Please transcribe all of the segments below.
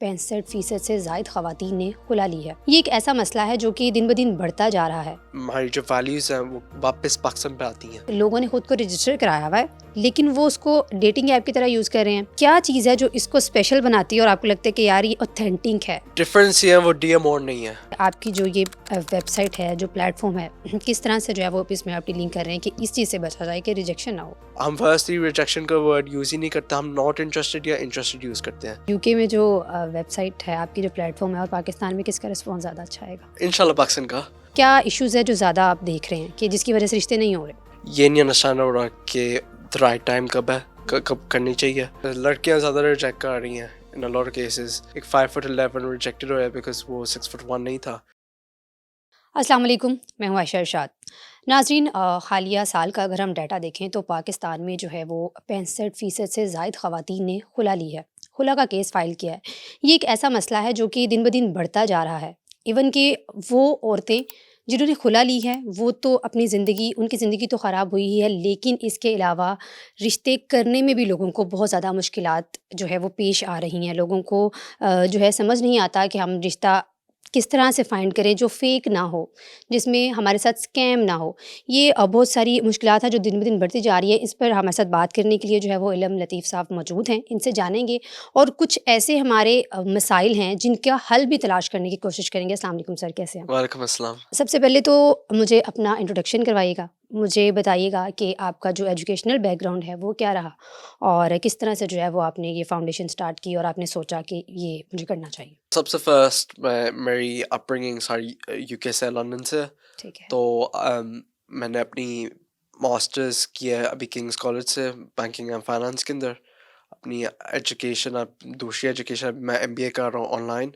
65% से ज़ायद ख़वातीन ने खुला ली है। ये एक ऐसा मसला है जो कि दिन ब दिन बढ़ता जा रहा है। हमारी जो वैल्यूज़ हैं वो वापस पाकिस्तान पे आती हैं। लोगों ने खुद को रजिस्टर कराया हुआ है, लेकिन वो उसको डेटिंग ऐप की तरह यूज़ कर रहे हैं। क्या चीज़ है जो इसको स्पेशल बनाती है और आपको लगता है कि यार ये ऑथेंटिक है? डिफरेंस ये है, वो डीएम और नहीं है। आपकी जो ये वेबसाइट है, जो प्लेटफॉर्म है, किस तरह से जो है वो इसमें आप डीलिंग कर रहे हैं कि इस चीज़ से बचा जाए कि रिजेक्शन ना हो? हम फर्स्टली रिजेक्शन का वर्ड यूज़ ही नहीं करते, हम नॉट इंटरेस्टेड या इंटरेस्टेड यूज़ करते हैं। यूके में जो वेबसाइट है, आपकी जो प्लेटफॉर्म है, और पाकिस्तान में किसका रिस्पॉन्स ज़्यादा अच्छा आएगा? इंशाल्लाह पाकिस्तान का। क्या इश्यूज़ है जो ज़्यादा आप देख रहे हैं कि जिसकी वजह से रिश्ते नहीं हो रहे? ये नहीं अंडरस्टैंड हो रहा कि द राइट टाइम कब है, कब करनी चाहिए। लड़कियां ज़्यादा रिजेक्ट कर रही हैं इन अ लॉट ऑफ केसेस। एक 5'11" रिजेक्टेड हुआ है बिकॉज वो 6'1" नहीं था। अस्सलाम वालेकुम, मैं हूँ आयशा इरशाद। नाज़रीन, हालिया साल का अगर हम डाटा देखें तो पाकिस्तान में जो है वो 65% से ज़ायद ख़वातीन ने खुला ली है, खुला का केस फ़ाइल किया है। ये एक ऐसा मसला है जो कि दिन ब दिन बढ़ता जा रहा है। इवन कि वो औरतें जिन्होंने खुला ली है वो तो अपनी ज़िंदगी, उनकी ज़िंदगी तो ख़राब हुई ही है, लेकिन इसके अलावा रिश्ते करने में भी लोगों को बहुत ज़्यादा मुश्किलात जो है वो पेश आ रही हैं। लोगों को जो है समझ नहीं आता कि हम रिश्ता किस तरह से फ़ाइंड करें जो फ़ेक ना हो, जिसमें हमारे साथ स्कैम ना हो। ये बहुत सारी मुश्किलात हैं जो दिन ब दिन बढ़ती जा रही है। इस पर हमारे साथ बात करने के लिए जो है वो इलम लतीफ़ साहब मौजूद हैं, इनसे जानेंगे और कुछ ऐसे हमारे मसाइल हैं जिनका हल भी तलाश करने की कोशिश करेंगे। अस्सलाम वालेकुम सर, कैसे हैं आप? वालेकुम अस्सलाम। सबसे पहले तो मुझे अपना इंट्रोडक्शन करवाइएगा। मुझे बताइएगा कि आपका जो एजुकेशनल बैकग्राउंड है वो क्या रहा? और किस तरह से जो है वो आपने ये फाउंडेशन स्टार्ट की और आपने सोचा कि ये मुझे करना चाहिए? सबसे फर्स्ट मेरी अपब्रिंगिंग सारी यूके से, लंदन से। ठीक है। तो मैंने अपनी मास्टर्स किया है अभी किंग्स कॉलेज से, बैंकिंग एंड फाइनेंस के अंदर। अपनी एजुकेशन, अब दूसरी एजुकेशन मैं एमबीए कर रहा हूँ ऑनलाइन।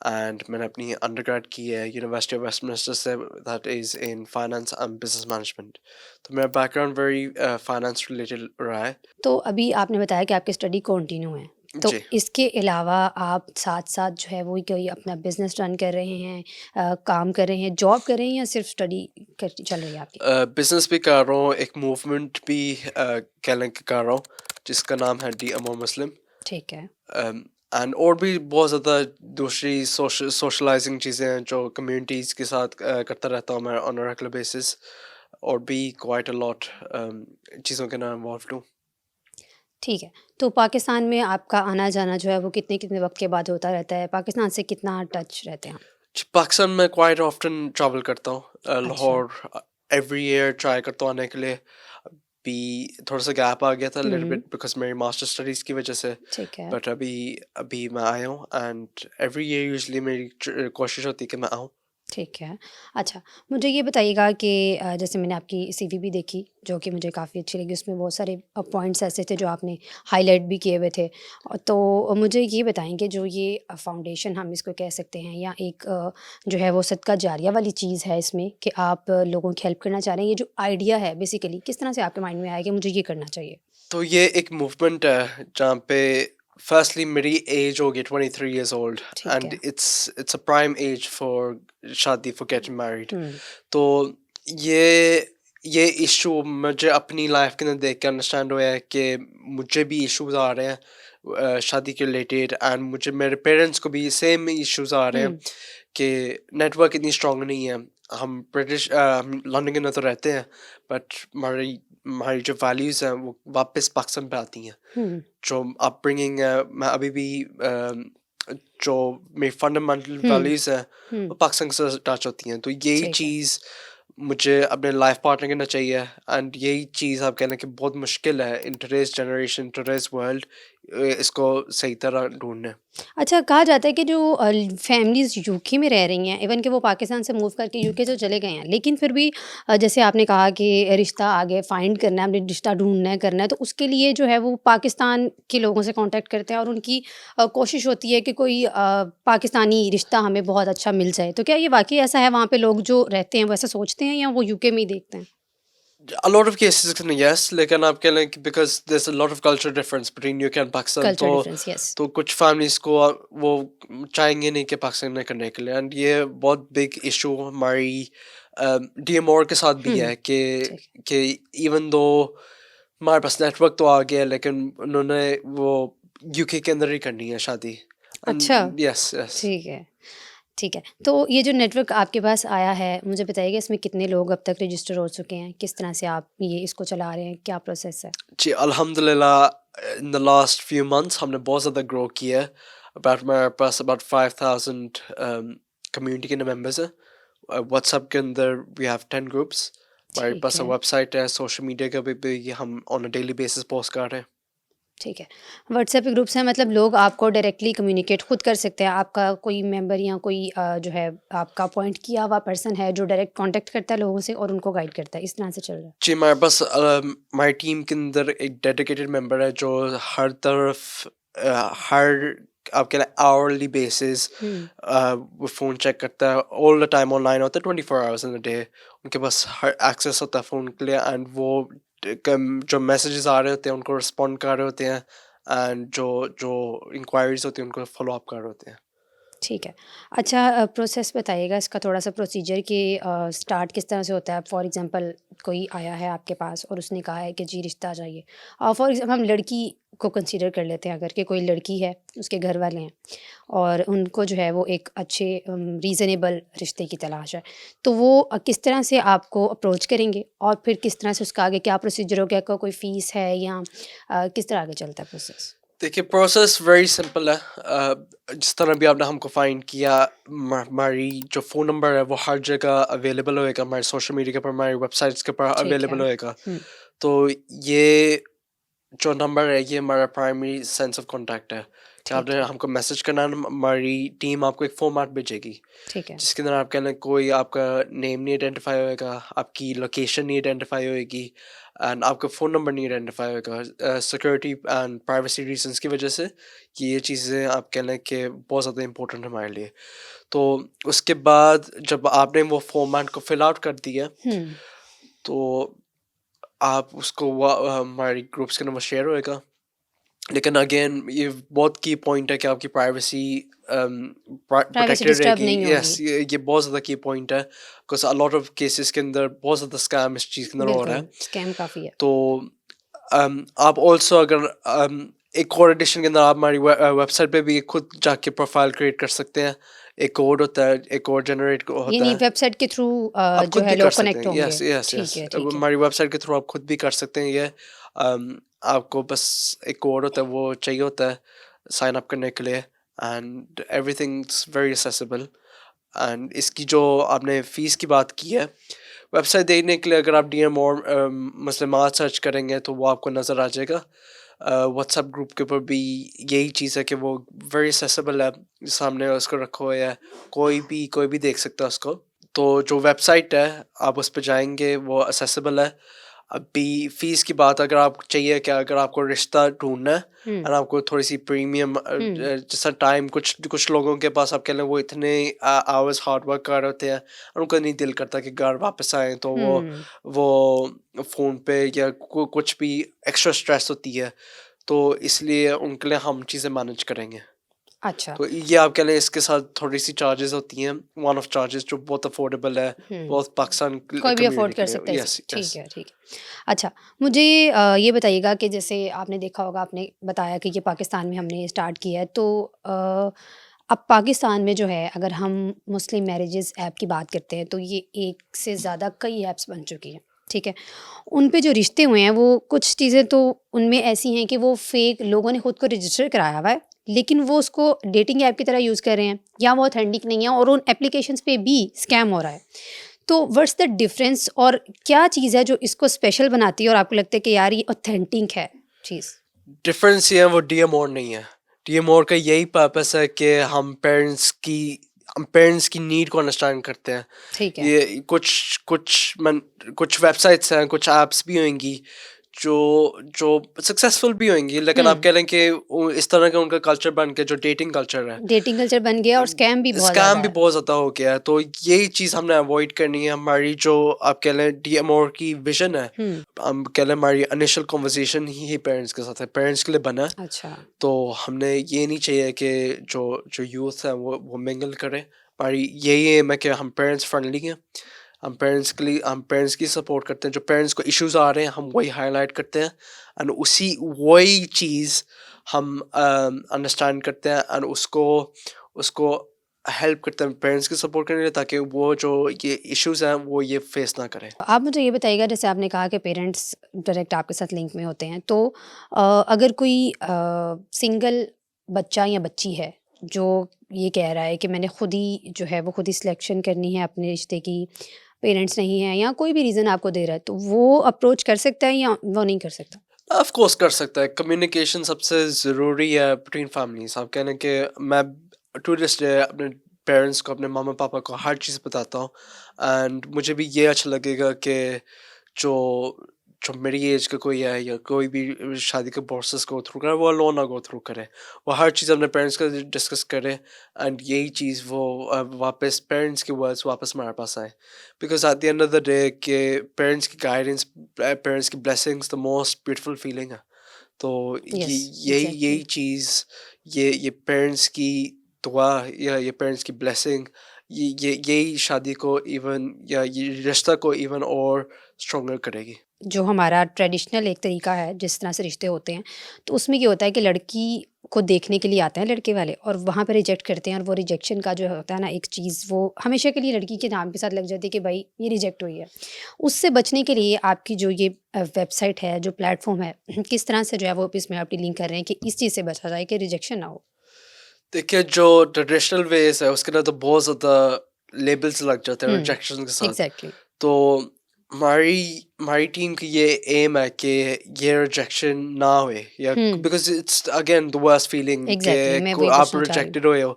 एंड मैंने अपनी अंडरग्रेड की है यूनिवर्सिटी ऑफ वेस्टमिंस्टर से, that is in finance and business management. तो मेरा बैकग्राउंड वेरी फाइनेंस रिलेटेड रहा है। तो अभी आपने बताया कि आपकी स्टडी कंटिन्यू है, तो जी। इसके अलावा आप साथ-साथ जो है वो कोई अपना बिज़नेस रन कर रहे हैं, काम कर रहे हैं, जॉब कर रहे हैं या सिर्फ स्टडी कर चल रही है आपकी? बिजनेस भी कर रहा हूँ, एक मूवमेंट भी कह लें कि कर रहा हूँ, जिसका नाम है डी अमो मुस्लिम। ठीक है। एंड और भी बहुत ज़्यादा दूसरी सोशलाइजिंग चीज़ें हैं जो कम्युनिटीज़ के साथ करता रहता हूँ मैं ऑन अ रेगुलर बेसिस। और भी क्वाइट अ लॉट चीज़ों के नाम इन्वॉल्व हूँ। ठीक है, तो पाकिस्तान में आपका आना-जाना जो है वो कितने-कितने वक़्त के बाद होता रहता है? पाकिस्तान से कितना टच रहते हैं आप? पाकिस्तान में क्वाइट ऑफ्टन ट्रैवल करता हूँ। अच्छा। लाहौर एवरी ईयर ट्राई करता हूँ आने के लिए। अभी थोड़ा सा गैप आ गया था लिटिल हुँ, बिट बिकॉज मेरी मास्टर स्टडीज़ की वजह से। ठीक है। बट अभी अभी मैं आया हूँ एंड एवरी ईयर यूजली मेरी कोशिश होती है कि मैं आऊँ। ठीक है। अच्छा, मुझे ये बताइएगा कि जैसे मैंने आपकी सीवी भी देखी, जो कि मुझे काफ़ी अच्छी लगी। उसमें बहुत सारे पॉइंट्स ऐसे थे जो आपने हाइलाइट भी किए हुए थे। तो मुझे ये बताएँ कि जो ये फाउंडेशन हम इसको कह सकते हैं, या एक जो है वो सदका जारिया वाली चीज़ है इसमें कि आप लोगों की हेल्प करना चाह रहे हैं। ये जो आइडिया है बेसिकली किस तरह से आपके माइंड में आया कि मुझे ये करना चाहिए? तो ये एक मूवमेंट है जहाँ पे फर्स्टली मेरी एज होगी 23 years old। ठीक एंड है। It's a prime age for शादी, फॉर गेटिंग मैरिड। हुँ, तो ये ये इशू मुझे अपनी लाइफ के अंदर देख के अंडरस्टैंड हुआ है कि मुझे भी इश्यूज आ रहे हैं शादी के रिलेटेड। एंड मुझे मेरे पेरेंट्स को भी सेम इश्यूज आ रहे हैं हुँ, कि नेटवर्क इतनी स्ट्रांग नहीं है। हम हम लंदन के अंदर तो रहते हैं, बट हमारी हमारी जो वैल्यूज़ हैं वो वापस पाकिस्तान पे आती हैं। हुँ, जो अपब्रिंगिंग है, मैं अभी भी जो मेरी फंडामेंटल हुँ, वैल्यूज़ हैं हुँ, वो पाकिस्तान से टच होती हैं। तो यही ठीक है। चीज़ मुझे अपने लाइफ पार्टनर करना चाहिए। एंड यही चीज़ आप कह लें कि बहुत मुश्किल है in today's generation, today's world, इसको सही तरह ढूँढना। अच्छा, कहा जाता है कि जो फैमिलीज़ यूके में रह रही हैं, इवन कि वो पाकिस्तान से मूव करके यूके तो चले गए हैं, लेकिन फिर भी जैसे आपने कहा कि रिश्ता आगे फाइंड करना है, हमने रिश्ता ढूँढना है, करना है, तो उसके लिए जो है वो पाकिस्तान के लोगों से कॉन्टैक्ट करते हैं और उनकी कोशिश होती है कि कोई पाकिस्तानी रिश्ता हमें बहुत अच्छा मिल जाए। तो क्या ये वाक़ई ऐसा है, वहाँ पे लोग जो रहते हैं वो ऐसा सोचते हैं या वो यूके में ही देखते हैं? A lot of cases में yes, लेकिन आप कह लें कि because there's a lot of cultural difference between UK and Pakistan। Culture difference, yes. तो कुछ families को वो चाहेंगे नहीं कि पाकिस्तान में करने के लिए। एंड ये बहुत big issue हमारी डीएमओर के साथ भी हुँ, है ठीक है। कि even though हमारे पास नेटवर्क तो आ गया, लेकिन उन्होंने वो यूके के अंदर ही करनी है शादी। अच्छा, यस यस ठीक है, ठीक है। तो ये जो नेटवर्क आपके पास आया है, मुझे बताइएगा इसमें कितने लोग अब तक रजिस्टर हो चुके हैं? किस तरह से आप ये इसको चला रहे हैं? क्या प्रोसेस है? जी अल्हम्दुलिल्लाह in the last few months हमने बहुत ज़्यादा ग्रो किया है। अबाउट हमारे पास अबाउट 5000 कम्युनिटी के मेंबर्स हैं। व्हाट्सएप के अंदर वी हैव 10 ग्रुप्स। हमारे ठीक पास है, वेबसाइट है, सोशल मीडिया का भी हम on a daily basis post कर रहे हैं। ठीक है। व्हाट्सएप के ग्रुप्स हैं मतलब लोग आपको डायरेक्टली कम्युनिकेट खुद कर सकते हैं। आपका कोई मेंबर या कोई जो है आपका अपॉइंट किया हुआ पर्सन है जो डायरेक्ट कॉन्टैक्ट करता है लोगों से और उनको गाइड करता है। इस तरह से चल रहा है। जी, हमारे पास हमारी टीम के अंदर एक डेडिकेटेड मेंबर है जो हर तरफ हर आप कह लें आवरली बेसिस हुँ, वो फ़ोन चेक करता है, ऑल द टाइम ऑनलाइन होता है 24 आवर्स इन अ डे। उनके पास हर एक्सेस होता है फ़ोन के लिए एंड वो जो मैसेजेस आ रहे होते हैं उनको रिस्पॉन्ड कर रहे होते हैं एंड जो जो इंक्वायरीज होती हैं उनको फॉलो अप कर रहे होते हैं। ठीक है। अच्छा प्रोसेस बताइएगा इसका थोड़ा-सा प्रोसीजर कि स्टार्ट किस तरह से होता है? फॉर एग्ज़ाम्पल कोई आया है आपके पास और उसने कहा है कि जी रिश्ता चाहिए। फॉर एग्ज़ाम्पल हम लड़की को कंसीडर कर लेते हैं अगर कि कोई लड़की है, उसके घर वाले हैं और उनको जो है वो एक अच्छे रीज़नेबल रिश्ते की तलाश है। तो वो किस तरह से आपको अप्रोच करेंगे और फिर किस तरह से उसका आगे क्या प्रोसीजर होगा? क्या कोई फ़ीस है या किस तरह आगे चलता है प्रोसेस? देखिए प्रोसेस वेरी सिंपल है। जिस तरह भी आपने हमको फाइंड किया, हमारी जो फ़ोन नंबर है वो हर जगह अवेलेबल होएगा, हमारे सोशल मीडिया के ऊपर, हमारी वेबसाइट्स के ऊपर ठीक है। अवेलेबल होएगा। हुँ, तो ये जो नंबर है ये हमारा प्राइमरी सेंस ऑफ कॉन्टैक्ट है कि ठीक आपने है, हमको मैसेज करना है, हमारी टीम आपको एक फॉर्मेट भेजेगी ठीक है। जिसके अंदर आप कहना कोई आपका नेम नहीं आइडेंटिफाई होएगा, आपकी लोकेशन नहीं आइडेंटिफाई होएगी एंड आपका फ़ोन नंबर नहीं आइडेंटिफाई होएगा सिक्योरिटी एंड प्राइवेसी रीजंस की वजह से कि ये चीज़ें आप कह लें कि बहुत ज़्यादा इंपॉर्टेंट है हमारे लिए। तो उसके बाद जब आपने वो फॉर्मेट को फिल आउट कर दिया हुँ, तो आप उसको हमारी ग्रुप्स के अंदर शेयर होएगा। लेकिन अगेन ये बहुत की पॉइंट है कि आपकी प्राइवेसी प्राइवेसी प्रोटेक्टेड डिस्टर्ब रहेगी। नहीं यस होगी। ये बहुत ज़्यादा की पॉइंट है because a lot of cases के अंदर बहुत ज़्यादा स्कैम इस चीज़ के अंदर हो रहा बिल्कुल, है। स्कैम काफ़ी है। तो आप ऑल्सो अगर एक और एडिशन के अंदर आप हमारी वेबसाइट पे भी खुद जाके प्रोफाइल क्रिएट कर सकते हैं। एक कोड होता है, एक कोड जनरेट होता यानी है, वेबसाइट के थ्रू आप जो खुद है भी कर लोग सकते कनेक्ट हैं। होंगे। यस यस यस ठीक है, अब ठीक है। हमारी वेबसाइट के थ्रू आप खुद भी कर सकते हैं ये। आपको बस एक कोड होता है वो चाहिए होता है साइन अप करने के लिए and everything's very accessible. And इसकी जो आपने फ़ीस की बात की है, वेबसाइट देखने के लिए अगर आप डीएम और मसलमात सर्च करेंगे तो वो आपको नज़र आ जाएगा। व्हाट्सएप ग्रुप के ऊपर भी यही चीज़ है कि वो वेरी एक्सेसिबल है, सामने उसको रखो है, कोई भी देख सकता है उसको। तो जो वेबसाइट है आप उस पे जाएँगे वो एक्सेसिबल है। अभी फ़ीस की बात अगर आपको चाहिए कि अगर आपको रिश्ता ढूँढना है हुँ, और आपको थोड़ी-सी प्रीमियम हुँ, जैसा टाइम कुछ कुछ लोगों के पास आप कह लें वो इतने आवर्स हार्ड वर्क कर रहे होते हैं और उनका नहीं दिल करता कि घर वापस आएँ तो हुँ। वो फ़ोन पे या कुछ भी एक्स्ट्रा स्ट्रेस होती है, तो इसलिए उनके लिए हम चीज़ें मैनेज करेंगे। अच्छा, तो ये आप कह लें इसके साथ थोड़ी-सी चार्जेज़ होती हैं, वन ऑफ चार्जेज़ जो बहुत अफोर्डेबल है, हुँ। बहुत पाकिस्तान कोई भी अफ़ोर्ड कम्युनिटी कर के लिए। सकता है इसे। यस, ठीक यस। है, ठीक है। अच्छा, मुझे ये बताइएगा कि जैसे आपने देखा होगा, आपने बताया कि ये पाकिस्तान में हमने स्टार्ट किया है, तो अब पाकिस्तान में जो है अगर हम मुस्लिम मैरिजेज़ ऐप की बात करते हैं, तो ये एक से ज़्यादा कई ऐप्स बन चुकी हैं, ठीक है? उन पे जो रिश्ते हुए हैं, वो कुछ चीज़ें तो उनमें ऐसी हैं कि वो फ़ेक लोगों ने खुद को रजिस्टर कराया हुआ है, लेकिन वो उसको डेटिंग ऐप की तरह यूज़ कर रहे हैं या वो ऑथेंटिक नहीं है और उन एप्लीकेशंस पे भी स्कैम हो रहा है। तो व्हाट्स द डिफरेंस और क्या चीज़ है जो इसको स्पेशल बनाती है और आपको लगता है कि यार ये ऑथेंटिक है चीज़? डिफरेंस ये है वो डीएमओर नहीं है। डीएमओर का यही पर्पस है कि हम पेरेंट्स की नीड को अंडरस्टैंड करते हैं। ठीक है। ये कुछ वेबसाइट्स हैं, कुछ ऐप्स भी होंगी जो जो सक्सेसफुल भी होंगी, लेकिन आप हुँ, कह लें कि इस तरह का उनका कल्चर बन के जो डेटिंग कल्चर है, डेटिंग कल्चर बन गया और स्कैम भी बहुत ज़्यादा स्कैम भी है। बहुत ज़्यादा हो गया है। तो यही चीज़ हमने अवॉइड करनी है। हमारी जो आप कह लें डीएमओ की विजन है, हुँ, हम कह लें हमारी इनिशियल कन्वर्सेशन ही पेरेंट्स के साथ है, पेरेंट्स के लिए बना है। अच्छा। तो हमने ये नहीं चाहिए कि जो जो यूथ है वो मिंगल करे। हमारी यही एम है कि हम पेरेंट्स फ्रेंडली हैं। हम पेरेंट्स की सपोर्ट करते हैं, जो पेरेंट्स को इश्यूज आ रहे हैं हम वही हाईलाइट करते हैं एंड उसी वही चीज़ हम अंडरस्टैंड करते हैं एंड उसको उसको हेल्प करते हैं पेरेंट्स की सपोर्ट करने के लिए, ताकि वो जो ये इश्यूज हैं वो ये फेस ना करें। आप मुझे ये बताइएगा, जैसे आपने कहा कि पेरेंट्स डायरेक्ट आपके साथ लिंक में होते हैं, तो अगर कोई सिंगल बच्चा या बच्ची है जो ये कह रहा है कि मैंने खुद ही जो है वो खुद ही सिलेक्शन करनी है अपने रिश्ते की, पेरेंट्स नहीं हैं या कोई भी रीज़न आपको दे रहा है, तो वो अप्रोच कर सकता है या वो नहीं कर सकता? ऑफ कोर्स कर सकता है। कम्युनिकेशन सबसे ज़रूरी है बिटवीन फैमिलीज। आप कहने कि मैं टूरिस्ट है अपने पेरेंट्स को, अपने मामा पापा को हर चीज़ बताता हूँ, एंड मुझे भी ये अच्छा लगेगा कि जो जो मेरी एज का कोई है या कोई भी शादी के प्रोसेस गो थ्रू करे, वो अलोन ना गो थ्रू करे, वो हर चीज़ अपने पेरेंट्स का डिस्कस करे, एंड यही चीज़ वो वापस पेरेंट्स के वर्ड्स वापस हमारे पास आए। Because at the end of the day के पेरेंट्स की गाइडेंस, पेरेंट्स की blessings the most beautiful feeling है। तो ये यस, यही एग्ज़ैक्टली। यही चीज़, ये पेरेंट्स की दुआ या ये पेरेंट्स की ब्लेसिंग, ये यही शादी को इवन या ये रिश्ता को इवन और स्ट्रॉन्गर करेगी। जो हमारा ट्रेडिशनल एक तरीका है जिस तरह से रिश्ते होते हैं, तो उसमें ये होता है कि लड़की को देखने के लिए आते हैं लड़के वाले और वहाँ पे रिजेक्ट करते हैं, और वो रिजेक्शन का जो होता है ना एक चीज़, वो हमेशा के लिए लड़की के नाम के साथ लग जाती है कि भाई ये रिजेक्ट हुई है। उससे बचने के लिए आपकी जो ये वेबसाइट है, जो प्लेटफॉर्म है, किस तरह से जो है वो इसमें आप डीलिंग कर रहे हैं कि इस चीज़ से बचा जाए कि रिजेक्शन ना हो? देखिए, जो ट्रेडिशनल वेज है उसके अंदर तो बहुत ज़्यादा लेबल्स लग जाते हैं हुँ, रिजेक्शन के साथ। एग्ज़ैक्टली। तो हमारी हमारी टीम की ये एम है कि ये रिजेक्शन ना होए, या hmm, because it's again the worst feeling कि एग्ज़ैक्टली मैं वही आप पूछना चाह रही हूँ। रिजेक्टेड हुए हो,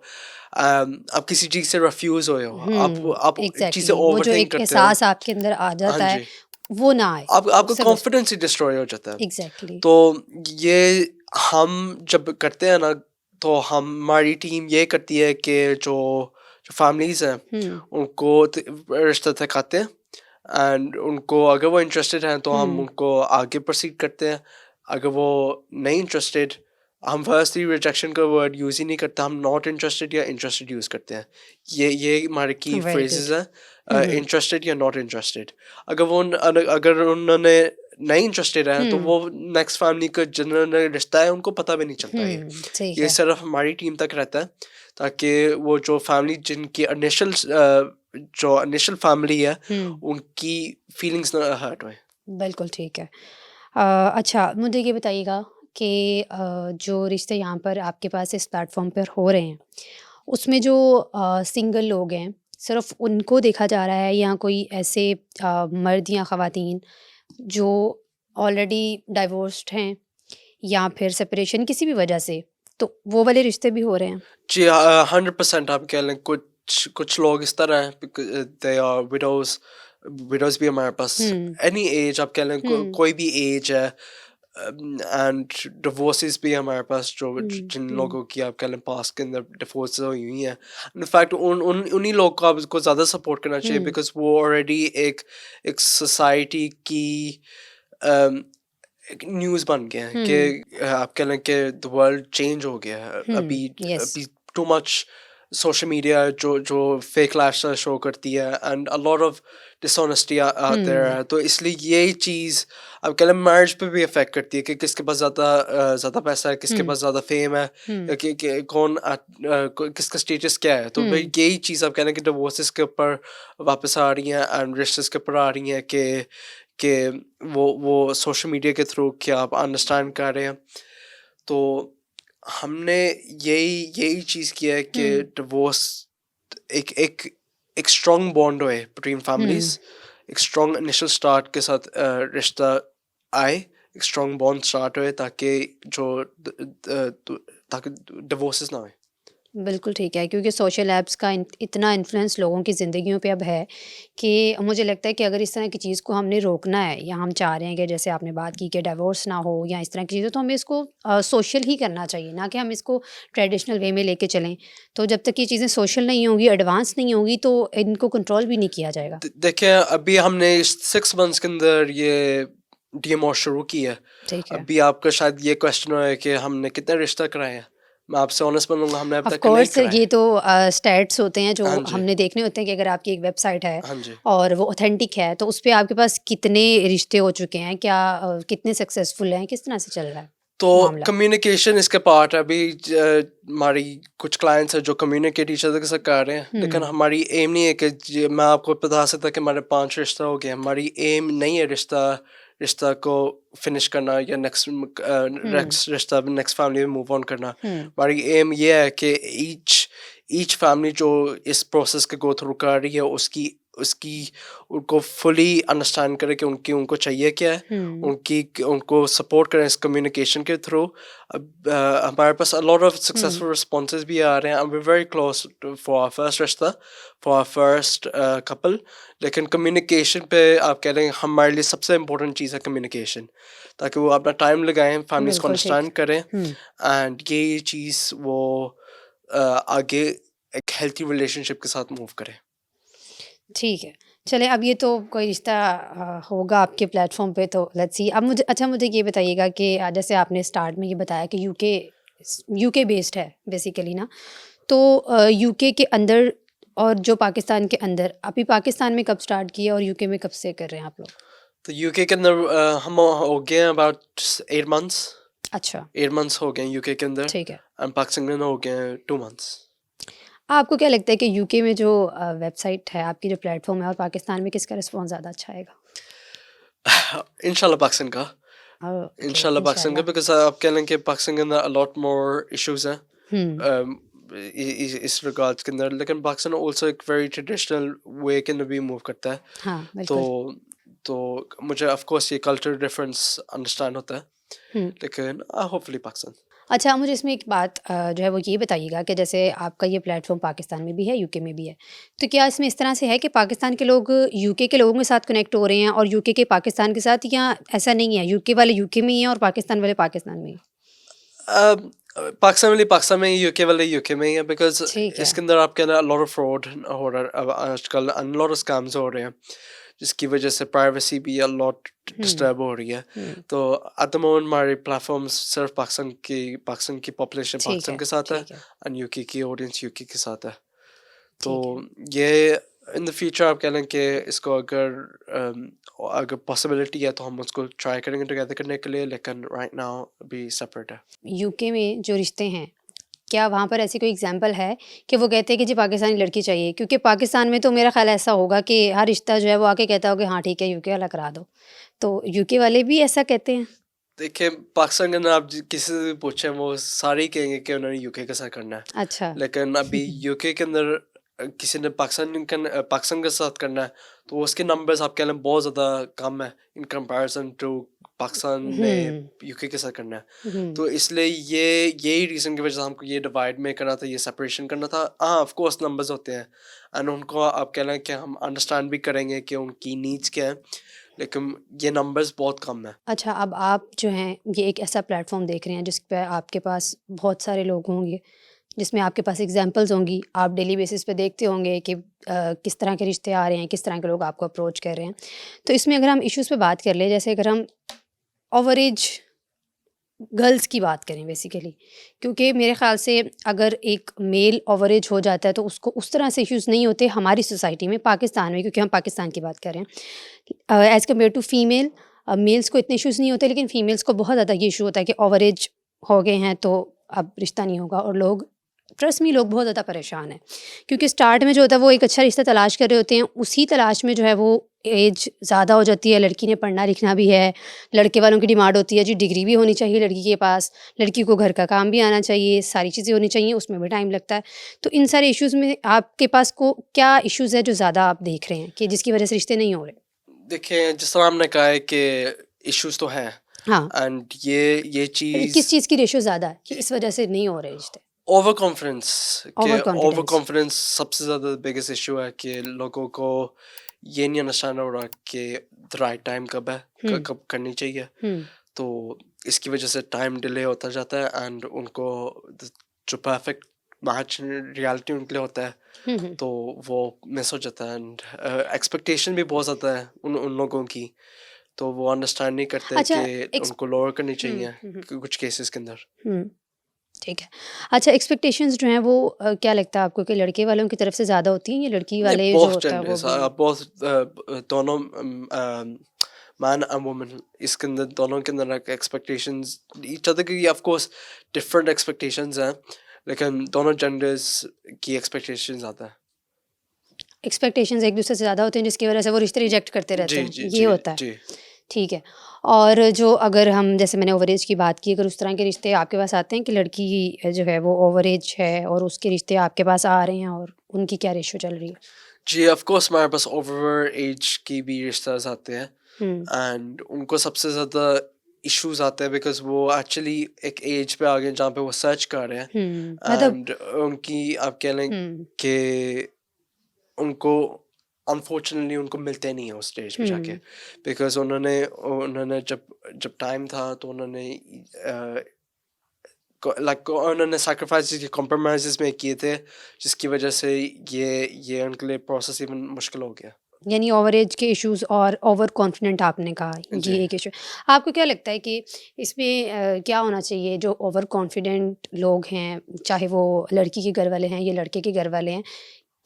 आप किसी चीज़ से रिफ्यूज़ हुए हो, आप चीज़ें एग्ज़ैक्टली वो जो ओवरथिंक एक करते हो। एहसास आपके अंदर आ हाँ जाता है, जी, वो ना आए, आप आपका उससे बच कॉन्फिडेंस ही डिस्ट्रॉय हो जाता है। एग्ज़ैक्टली। तो ये हम जब करते हैं ना, तो हमारी टीम ये करती है कि जो फैमिलीज़ हैं हुँ, उनको रिश्ता दिखाते हैं, एंड उनको अगर वो इंटरेस्टेड हैं तो हम हुँ, उनको आगे प्रोसीड करते हैं। अगर वो नहीं इंटरेस्टेड, हम फर्स्ट ही रिजेक्शन का वर्ड यूज़ ही नहीं करते, हम नॉट इंटरेस्टेड या इंटरेस्टेड यूज़ करते हैं। ये हमारे की वेरी फ्रेजेस गुड। हुँ, हैं, हुँ, इंटरेस्टेड या नॉट इंटरेस्टेड। अगर उन्होंने नहीं इंटरेस्टेड है तो हुँ, वो नेक्स्ट फैमिली का जनरल रिश्ता है उनको पता भी नहीं चलता। ठीक ये है। सिर्फ हमारी टीम तक रहता है, ताकि वो जो फैमिली जिनकी इनिशियल फैमिली है हुँ, उनकी फीलिंग्स ना हर्ट होए। बिल्कुल ठीक है। अच्छा मुझे ये बताइएगा कि जो रिश्ते यहाँ पर आपके पास इस प्लेटफ़ॉर्म पर हो रहे हैं, उसमें जो सिंगल लोग हैं, सिर्फ़ उनको देखा जा रहा है या कोई ऐसे मर्द या ख़वातीन जो ऑलरेडी डाइवोर्स्ड हैं या फिर सेपरेशन किसी भी वजह से, तो वो वाले रिश्ते भी हो रहे हैं? जी, 100% आप कह लें। कुछ कुछ लोग इस तरह हैं, दे आर विडोज। विडोज भी हमारे पास हुँ, एनी एज, आप कह लें हुँ, कोई भी एज है, एंड डिवोर्सेस भी है हमारे पास, जो हुँ, जिन हुँ, लोगों की आप कह लें पास के अंदर डिवोर्स हुई हुई हैं। इनफैक्ट उन्हीं लोगों को आपको ज़्यादा सपोर्ट करना चाहिए, हुँ, बिकॉज वो ऑलरेडी एक एक सोसाइटी की um, एक न्यूज़ बन गया है कि हुँ, आप कह लें कि द वर्ल्ड चेंज हो गया है अभी। Hmm, yes. अभी टू मच सोशल मीडिया जो जो फेक लाइफस्टाइल शो करती है, and a lot of dishonesty out there hmm, है। तो इसलिए यही चीज़ अब कह लें मैरिज पे भी अफेक्ट करती है कि किसके पास ज़्यादा पैसा है, किसके हुँ, पास ज़्यादा फेम है, हुँ, या कि किसका स्टेटस क्या है। तो फिर हुँ, यही चीज़ आप कह लें कि डिवोर्सेस के ऊपर वापस आ रही हैं, एंड रिश्ते के ऊपर आ रही हैं कि वो सोशल मीडिया के थ्रू क्या आप अंडरस्टैंड कर रहे हैं। तो हमने यही यही चीज़ किया है कि हुँ, डिवोर्स एक एक एक स्ट्रॉन्ग बॉन्ड होए बिटवीन हुँ। फैमिलीज, एक स्ट्रॉन्ग इनिशियल स्टार्ट के साथ रिश्ता आए, एक स्ट्रॉन्ग बॉन्ड स्टार्ट होए, ताकि जो ताकि डिवोर्सेस ना होए। बिल्कुल ठीक है, क्योंकि सोशल ऐप्स का इतना इन्फ्लुएंस लोगों की ज़िंदगियों पे अब है कि मुझे लगता है कि अगर इस तरह की चीज़ को हमने रोकना है या हम चाह रहे हैं कि जैसे आपने बात की कि डिवोर्स ना हो या इस तरह की चीज़ें, तो हमें इसको सोशल ही करना चाहिए, ना कि हम इसको ट्रेडिशनल वे में लेके चलें। तो जब तक ये चीज़ें सोशल नहीं होंगी, एडवांस नहीं होंगी, तो इनको कंट्रोल भी नहीं किया जाएगा। देखिए, अभी हमने 6 मंथ्स के अंदर ये डीएमओ शुरू की है। ठीक है। अभी आपका शायद ये क्वेश्चन है कि हमने कितने रिश्ता कराए हैं। मैं आपसे ऑनेस्ट बनूंगा, हमने अब ऑफ़ तक नहीं कोर्स कराए। ये तो स्टैट्स होते हैं जो हाँ जी, हमने देखने होते हैं कि अगर आपकी एक वेबसाइट है हाँ जी। और वो ऑथेंटिक है, तो उस पे आपके पास कितने रिश्ते हो चुके हैं? क्या कितने सक्सेसफुल हैं? किस तरह से चल रहा है? तो मामला? कम्युनिकेशन इसका पार्ट है। अभी हमारी कुछ क्लाइंट्स हैं जो कम्युनिकेट ईच अदर के साथ कर रहे हैं, लेकिन हमारी एम नहीं है कि मैं आपको बता सकता कि हमारे 5 रिश्ता हो गए। हमारी एम नहीं है रिश्ता रिश्ता को फिनिश करना या नेक्स्ट हुँ, नेक्स्ट रिश्ता नेक्स्ट फैमिली में मूव ऑन करना। हुँ, हमारी एम ये है कि ईच ईच फैमिली जो इस प्रोसेस के गो थ्रू कर रही है उसकी उसकी उनको फुली अंडरस्टैंड करे कि उनको चाहिए क्या है, हुँ, उनको सपोर्ट करें इस कम्युनिकेशन के थ्रू। अब हमारे पास a lot of hmm, successful responses भी आ रहे हैं, and we're very close for our first रिश्ता, for our first couple। लेकिन कम्युनिकेशन पे आप कह रहे हैं हमारे लिए सबसे इम्पोर्टेंट चीज़ है कम्युनिकेशन, ताकि वो अपना टाइम लगाएं, फैमिलीज को बिल्कुल ठीक। अंडरस्टैंड करें, हुँ, एंड ये चीज़ वो आगे एक हेल्थी रिलेशनशिप के साथ मूव करें। ठीक है। चलें अब ये तो कोई रिश्ता होगा आपके प्लेटफ़ॉर्म पे तो लेट्स सी। अब मुझे ये बताइएगा कि जैसे आपने स्टार्ट में ये बताया कि यूके बेस्ड है बेसिकली ना, तो यूके के अंदर और जो पाकिस्तान के अंदर, अभी पाकिस्तान में कब स्टार्ट किया और यूके में कब से कर रहे हैं आप लोग? तो यूके के अंदर हम हो गए हैं अबाउट 8 मंथ्स। अच्छा, 8 मंथ्स हो गए यूके के अंदर, ठीक है। एंड पाकिस्तान में हो गए 2 मंथ्स। आपको क्या लगता है कि यूके में जो वेबसाइट है, आपकी जो प्लेटफ़ॉर्म है और पाकिस्तान में किसका रिस्पॉन्स ज़्यादा अच्छा आएगा? इंशाल्लाह पाकिस्तान का। ओके, इंशाल्लाह पाकिस्तान का, इंशाल्लाह। बिकॉज आप कह लें कि पाकिस्तान के अंदर अलॉट मोर इश्यूज हैं हुँ, इस रिगार्ड्स के अंदर, लेकिन पाकिस्तान ऑल्सो एक वेरी ट्रेडिशनल वे के अंदर भी मूव करता है। हाँ, तो बिल्कुल। तो मुझे ऑफ कोर्स ये कल्चर डिफरेंस अंडरस्टैंड होता है, हुँ। लेकिन होपफुली पाकिस्तान। अच्छा, मुझे इसमें एक बात जो है वो ये बताइएगा कि जैसे आपका ये प्लेटफ़ॉर्म पाकिस्तान में भी है, यूके में भी है। तो क्या इसमें इस तरह से है कि पाकिस्तान के लोग यूके के लोगों के साथ कनेक्ट हो रहे हैं और यूके के पाकिस्तान के साथ, या ऐसा नहीं है, यूके वाले यूके में ही हैं और पाकिस्तान वाले पाकिस्तान में ही? पाकिस्तान वाले पाकिस्तान में ही, यूके वाले यूके में ही है, बिकॉज ठीक है। इसके अंदर आप कहना लॉट ऑफ फ्रॉड हो रहा है अब आजकल, लॉट ऑफ स्कैम्स हो रहे हैं, जिसकी वजह से प्राइवेसी भी लॉट हुँ, डिस्टर्ब हो रही है। हुँ। तो एट द मोमेंट हमारे प्लेटफॉर्म सिर्फ पाकिस्तान की पॉपुलेशन ठीक पाकिस्तान है, के साथ है, ठीक है, एंड यूके की ऑडियंस यूके के साथ है। तो ठीक है। ये इन द फ्यूचर आप कह लें कि इसको अगर पॉसिबिलिटी है तो हम उसको ट्राई करेंगे टुगेदर करने के लिए, लेकिन राइट नाउ अभी सेपरेट है। यूके में जो रिश्ते हैं, क्या वहाँ पर ऐसी कोई एग्ज़ाम्पल है कि वो कहते हैं कि जी पाकिस्तानी लड़की चाहिए? क्योंकि पाकिस्तान में तो मेरा ख़्याल ऐसा होगा कि हर रिश्ता जो है वो आके कहता होगा कि हाँ ठीक है, यूके वाला करा दो। तो यूके वाले भी ऐसा कहते हैं? देखिए पाकिस्तान के अंदर आप किसी से भी पूछें वो सारे ही कहेंगे कि उन्होंने यूके के साथ करना है, अच्छा। लेकिन अभी यूके के अंदर किसी ने पाकिस्तान के साथ करना है, तो उसके नंबर्स आप कह लें बहुत ज़्यादा कम है इन कंपैरिजन टू पाकिस्तान ने हुँ, यूके के साथ करना है। हुँ। तो इसलिए यही रीज़न की वजह से हमको ये डिवाइड में करना था, ये सेपरेशन करना था। हाँ ऑफ कोर्स नंबर्स होते हैं, एंड उनको आप कह लें कि हम अंडरस्टैंड भी करेंगे कि उनकी नीड्स क्या है, लेकिन ये नंबर्स बहुत कम है। अच्छा, अब आप जो हैं ये एक ऐसा प्लेटफ़ॉर्म देख रहे हैं जिस पे आपके पास बहुत सारे लोग होंगे, जिसमें आपके पास एग्ज़ाम्पल्स होंगी, आप डेली बेसिस पे देखते होंगे कि किस तरह के रिश्ते आ रहे हैं, किस तरह के लोग आपको अप्रोच कर रहे हैं। तो इसमें अगर हम इश्यूज़ पे बात कर लें, जैसे अगर हम ओवर एज गर्ल्स की बात करें बेसिकली, क्योंकि मेरे ख़्याल से अगर एक मेल ओवर एज हो जाता है तो उसको उस तरह से इश्यूज़ नहीं होते हमारी सोसाइटी में, पाकिस्तान में, क्योंकि हम पाकिस्तान की बात कर रहे हैं। As compare to female, males को इतने इश्यूज़ नहीं होते, लेकिन फीमेल्स को बहुत ज़्यादा ये इशू होता है कि ओवर एज हो गए हैं तो अब रिश्ता नहीं होगा, और लोग, ट्रस्ट मी, लोग बहुत ज़्यादा परेशान हैं। क्योंकि स्टार्ट में जो होता है वो एक अच्छा रिश्ता तलाश कर रहे होते हैं, उसी तलाश में जो है वो एज ज़्यादा हो जाती है, लड़की ने पढ़ना लिखना भी है, लड़के वालों की डिमांड होती है जी डिग्री भी होनी चाहिए लड़की के पास, लड़की को घर का काम भी आना चाहिए, सारी चीज़ें होनी चाहिए, उसमें भी टाइम लगता है। तो इन सारे इश्यूज़ में आपके पास को क्या इश्यूज़ है जो ज़्यादा आप देख रहे हैं कि जिसकी वजह से रिश्ते नहीं हो रहे? देखिए जिस तरह हमने कहा है कि इश्यूज तो हैं, हाँ, एंड ये चीज़ किस चीज़ की रेशियो ज़्यादा है कि इस वजह से नहीं हो रहे रिश्ते? ओवर कॉन्फिडेंस, के ओवर ओवर कॉन्फिडेंस। कॉन्फिडेंस सबसे ज़्यादा बिगेस्ट इशू है कि लोगों को ये नहीं अंडरस्टैंड हो रहा कि द राइट टाइम कब है, हुँ, कब करनी चाहिए। हुँ, तो इसकी वजह से टाइम डिले होता जाता है, एंड उनको जो परफेक्ट मैच रियलिटी उनके लिए होता है हुँ, हुँ। तो वो मिस हो जाता है, एंड एक्सपेक्टेशन भी बहुत ज़्यादा है उन उन लोगों की, तो वो अंडरस्टैंड नहीं करते अच्छा, कि एक्स उनको लोअर करनी हुँ, चाहिए हुँ, हुँ, कुछ केसेस के अंदर। हुँ। ठीक है। अच्छा, एक्सपेक्टेशंस जो हैं वो क्या लगता है आपको कि लड़के वालों की तरफ से ज़्यादा होती हैं या लड़की नहीं वाले जो बहुत होता है वो जेंडर्स भी? बहुत दोनों मैन एंड वुमन, इसके अंदर दोनों के अंदर एक्सपेक्टेशंस ईच अदर की ऑफ कोर्स डिफरेंट एक्सपेक्टेशंस हैं, लेकिन दोनों जेंडर्स की एक्सपेक्टेशंस आता है। एक्सपेक्टेशंस एक दूसरे से ज़्यादा होते हैं जिसकी वजह से वो रिश्ते रिजेक्ट करते रहते जी हैं, जी ये जी होता है। जी ठीक है। और जो अगर हम जैसे मैंने ओवर एज की बात की, अगर उस तरह के रिश्ते आपके पास आते हैं कि लड़की जो है वो ओवर एज है और उसके रिश्ते आपके पास आ रहे हैं और उनकी क्या रेशियो चल रही है? जी, ऑफ कोर्स हमारे पास ओवर एज की भी रिश्तेदार आते हैं, हुँ, एंड उनको सबसे ज़्यादा इश्यूज आते हैं बिकॉज वो एक्चुअली एक एज पे आ गए जहाँ पे वो सर्च कर रहे हैं, मतलब एंड उनकी आप कह लें हुँ, कि उनको अनफॉर्चुनेटली उनको मिलते नहीं है उस स्टेज पे जाके, हुँ, बिकॉज उन्होंने उन्होंने जब जब टाइम था तो उन्होंने लाइक उन्होंने सैक्रिफाइसेस कॉम्प्रोमाइजेस में किए थे, जिसकी वजह से ये उनके लिए प्रोसेस इवन मुश्किल हो गया। यानी ओवर एज के इश्यूज़ और ओवर कॉन्फिडेंट आपने कहा, जी ये एक इश्यू। आपको क्या लगता है कि इसमें क्या होना चाहिए जो ओवर कॉन्फिडेंट लोग हैं, चाहे वो लड़की के घर वाले हैं या लड़के के घर वाले हैं,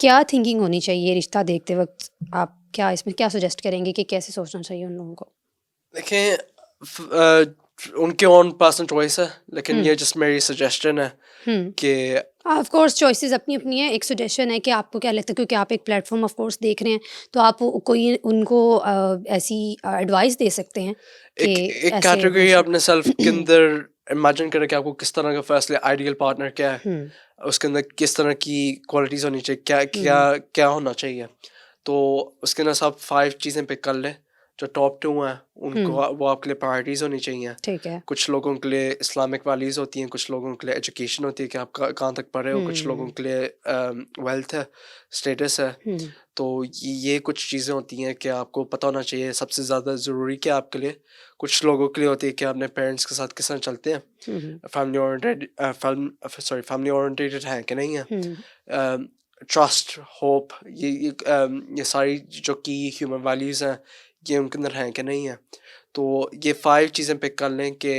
क्या थिंकिंग होनी चाहिए रिश्ता देखते वक़्त? आप क्या इसमें क्या सजेस्ट करेंगे कि कैसे सोचना चाहिए उन लोगों को? देखें, उनके ओन पर्सनल चॉइस है, लेकिन हुँ, ये जस्ट मेरी सजेशन है हुँ। कि ऑफ कोर्स चॉइसेस अपनी-अपनी हैं। एक सजेशन है कि आपको क्या लगता है क्योंकि आप एक प्लेटफ़ॉर्म ऑफ कोर्स देख रहे हैं, तो आप कोई उनको ऐसी एडवाइस दे सकते हैं कि एक एक ऐसे होना कैटेगरी अपने सेल्फ के चाहिए। अंदर इमेजिन करें कि आपको किस तरह का फैसले आइडियल पार्टनर क्या है, हुँ, उसके अंदर किस तरह की क्वालिटीज होनी चाहिए, क्या क्या हुँ, क्या होना चाहिए। तो उसके अंदर सब 5 चीज़ें पिक कर लें, जो टॉप 2 हैं उनको हुँ, वो आपके लिए प्रायोरिटीज़ होनी चाहिए। ठीक है। कुछ लोगों के लिए इस्लामिक वैल्यूज़ होती हैं, कुछ लोगों के लिए एजुकेशन होती है कि आप कहाँ तक पढ़े हो, कुछ लोगों हुँ, के लिए वेल्थ है, स्टेटस है। हुँ, तो ये कुछ चीज़ें होती हैं कि आपको पता होना चाहिए सबसे ज़्यादा ज़रूरी क्या है आपके लिए। कुछ लोगों के लिए होती है कि अपने पेरेंट्स के साथ किस तरह चलते हैं, हुँ, हुँ, फैमिली ओरिएंटेड हैं कि नहीं है, हुँ, ट्रस्ट, होप, ये सारी जो की ह्यूमन वैल्यूज़ हैं, ये उनके अंदर हैं कि नहीं है। तो ये 5 चीज़ें पिक कर लें कि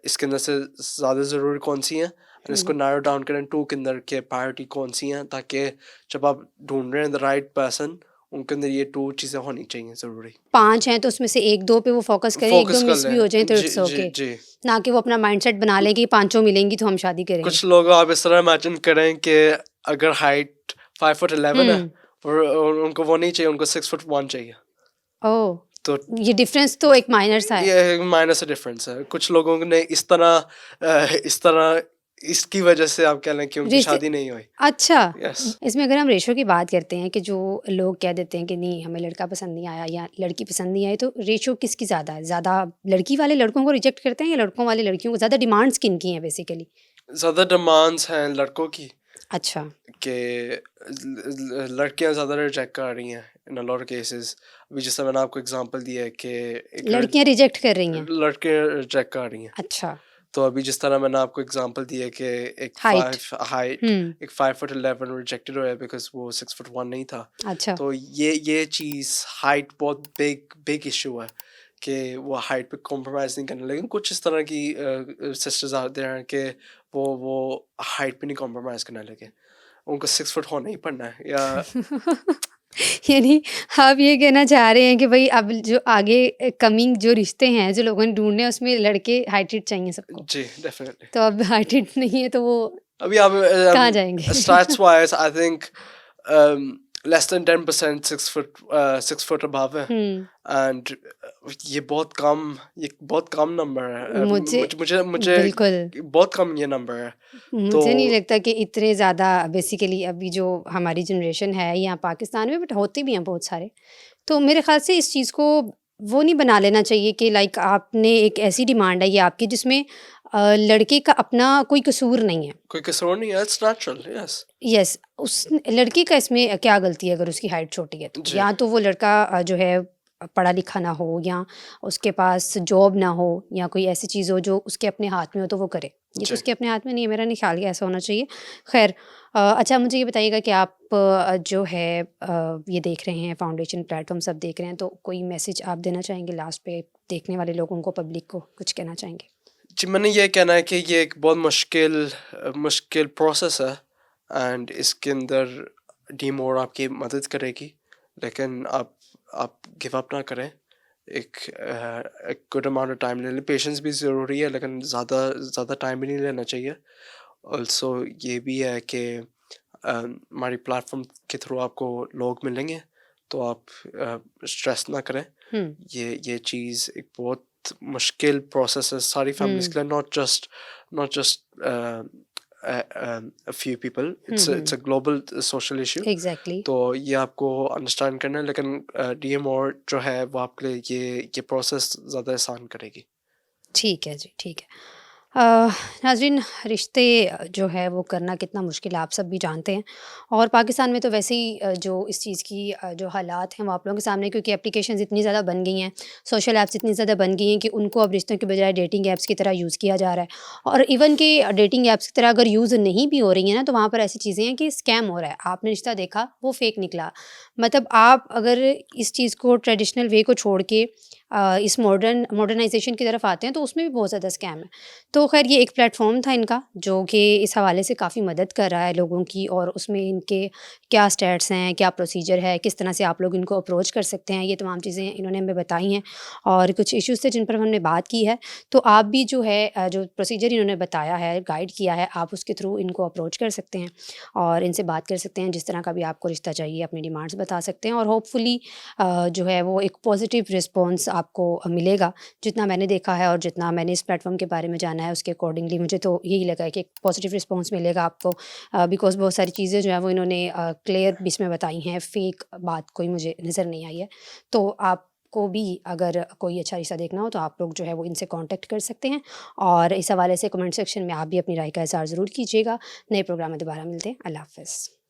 इसके अंदर से ज़्यादा ज़रूरी कौन सी हैं, और इसको हुँ। नैरो डाउन करें 2 के अंदर के प्रायोरिटी कौन सी हैं, ताकि जब आप ढूंढ रहे हैं द राइट पर्सन, उनके अंदर ये 2 चीज़ें होनी चाहिए ज़रूरी। 5 हैं तो उसमें से 1-2 पे वो फ़ोकस करें, फोकस 1-2 कर मिस भी हो जाएँ लें। तो जी इट्स जी ओके। जी। ना कि वो अपना माइंडसेट बना लें कि पाँचों मिलेंगी तो हम शादी करेंगे। कुछ लोग आप इस तरह इमेजिन करें कि अगर हाइट 5 फुट 11 है, हुँ, और उनको वो नहीं चाहिए, उनको 6 फुट 1 चाहिए। ओह! तो ये डिफ़रेंस तो एक माइनर सा है। ये माइनस डिफरेंस है। कुछ लोगों ने इस तरह इसकी वजह से आप कह लें कि उनकी रिश्ते शादी नहीं हुई। अच्छा, यस। इसमें अगर हम रेशो की बात करते हैं कि जो लोग कह देते हैं कि नहीं हमें लड़का पसंद नहीं आया या लड़की पसंद नहीं आई, तो रेशो किसकी ज़्यादा है? ज़्यादा लड़की वाले लड़कों को रिजेक्ट करते हैं या लड़कों वाले लड़कियों को? ज़्यादा डिमांड्स किनकी हैं बेसिकली? ज़्यादा डिमांड्स हैं लड़कों की, अच्छा, कि लड़कियां ज़्यादा रिजेक्ट कर रही हैं इन अ लॉट ऑफ केसेस। अभी जैसे मैंने आपको एग्जांपल दिया है कि एक लड़कियाँ रिजेक्ट कर रही हैं। लड़के रिजेक्ट कर रही हैं। अच्छा, तो अभी जिस तरह मैंने आपको एग्जांपल दिया कि एक हाइट। 5 हाइट, हुँ, एक 5 फुट 11 रिजेक्टेड हुआ बिकॉज वो 6 फुट 1 नहीं था। अच्छा। तो ये चीज़ हाइट बहुत बिग बिग इशू है कि वो हाइट पे कॉम्प्रोमाइज़ नहीं करने, लेकिन कुछ इस तरह की सिस्टर्स आते हैं कि वो हाइट पे नहीं कॉम्प्रोमाइज़ करने लगे, उनको 6 फुट होना ही पड़ना है, या यानी आप ये कहना चाह रहे हैं कि भई अब जो आगे कमिंग जो रिश्ते हैं, जो लोगों ने ढूँढने हैं उसमें लड़के हाइटेड चाहिए सबको। जी डेफिनेटली। तो अब हाइटेड नहीं है तो वो अभी आप कहाँ जाएँगे? stats wise, I think less than 10% 6 foot above है, हुँ, and ये बहुत कम नंबर है। मुझे मुझे बिल्कुल, बहुत कम ये नंबर है। तो मुझे नहीं लगता कि इतने ज़्यादा बेसिकली अभी जो हमारी जनरेशन है यहाँ पाकिस्तान में बट होते भी हैं बहुत सारे। तो मेरे ख़्याल से इस चीज़ को वो नहीं बना लेना चाहिए कि लाइक आपने एक ऐसी डिमांड है ये आपकी जिसमें लड़के का अपना कोई कसूर नहीं है। कोई कसूर नहीं है, इट्स नेचुरल। यस। यस, उस लड़की का इसमें क्या गलती है अगर उसकी हाइट छोटी है तो? जी या तो वो लड़का जो है पढ़ा लिखा ना हो या उसके पास जॉब ना हो या कोई ऐसी चीज़ हो जो उसके अपने हाथ में हो तो वो करे। ये तो जी उसके अपने हाथ में नहीं है, मेरा नहीं ख्याल कि ऐसा होना चाहिए। ख़ैर अच्छा मुझे ये बताइएगा कि आप जो है ये देख रहे हैं फाउंडेशन प्लेटफ़ॉर्म सब देख रहे हैं तो कोई मैसेज आप देना चाहेंगे लास्ट पे देखने वाले लोगों को, पब्लिक को कुछ कहना चाहेंगे? जी, मैंने ये कहना है कि ये एक बहुत मुश्किल प्रोसेस है, एंड इसके अंदर टीम और आपकी मदद करेगी, लेकिन आप गिव अप ना करें। एक गुड अमाउंट ऑफ टाइम ले लें। पेशेंस भी ज़रूरी है, लेकिन ज़्यादा ज़्यादा टाइम भी नहीं लेना चाहिए। ऑल्सो ये भी है कि हमारी प्लेटफॉर्म के थ्रू आपको लोग मिलेंगे, तो आप स्ट्रेस ना करें। हुँ, ये चीज़ एक बहुत मुश्किल प्रोसेस है सारी फैमिलीज़ हुँ, के लिए, not just a few people. Hmm, It's hmm, a global social issue. Exactly. तो ये आपको अंडरस्टैंड करना है, लेकिन डीएमओ जो है वो आपके लिए ये प्रोसेस ज़्यादा आसान करेगी। ठीक है जी, ठीक है। नाज़रीन, रिश्ते जो है वो करना कितना मुश्किल है आप सब भी जानते हैं, और पाकिस्तान में तो वैसे ही जो इस चीज़ की जो हालात हैं वो आप लोगों के सामने, क्योंकि एप्लीकेशंस इतनी ज़्यादा बन गई हैं, सोशल ऐप्स इतनी ज़्यादा बन गई हैं कि उनको अब रिश्तों के बजाय डेटिंग ऐप्स की तरह यूज़ किया जा रहा है। और इवन कि डेटिंग ऐप्स की तरह अगर यूज़ नहीं भी हो रही हैं ना, तो वहाँ पर ऐसी चीज़ें हैं कि स्कैम हो रहा है। आपने रिश्ता देखा, वो फ़ेक निकला। मतलब आप अगर इस चीज़ को ट्रेडिशनल वे को छोड़ के इस मॉडर्नाइज़ेशन की तरफ आते हैं, तो उसमें भी बहुत ज़्यादा स्कैम है। तो ख़ैर ये एक प्लेटफ़ॉर्म था इनका, जो कि इस हवाले से काफ़ी मदद कर रहा है लोगों की, और उसमें इनके क्या स्टेट्स हैं, क्या प्रोसीजर है, किस तरह से आप लोग इनको अप्रोच कर सकते हैं, ये तमाम चीज़ें इन्होंने हमें बताई हैं। और कुछ इश्यूज़ थे जिन पर हमने बात की है। तो आप भी जो है जो प्रोसीजर इन्होंने बताया है, गाइड किया है, आप उसके थ्रू इनको अप्रोच कर सकते हैं और इनसे बात कर सकते हैं। जिस तरह का भी आपको रिश्ता चाहिए, अपनी डिमांड्स बता सकते हैं, और होपफुली जो है वो एक पॉज़िटिव रिस्पॉन्स आपको मिलेगा। जितना मैंने देखा है और जितना मैंने इस प्लेटफ़ॉर्म के बारे में जाना है, उसके अकॉर्डिंगली मुझे तो यही लगा है कि एक पॉज़िटिव रिस्पॉन्स मिलेगा आपको, बिकॉज़ बहुत सारी चीज़ें जो हैं वो इन्होंने क्लियर भी इसमें बताई हैं, फ़ेक बात कोई मुझे नज़र नहीं आई है। तो आपको भी अगर कोई अच्छा रिश्ता देखना हो, तो आप लोग जो है वो इनसे कॉन्टैक्ट कर सकते हैं, और इस हवाले से कमेंट सेक्शन में आप भी अपनी राय का इज़हार ज़रूर कीजिएगा। नए प्रोग्राम में दोबारा मिलते हैं। अल्लाह हाफ़िज़।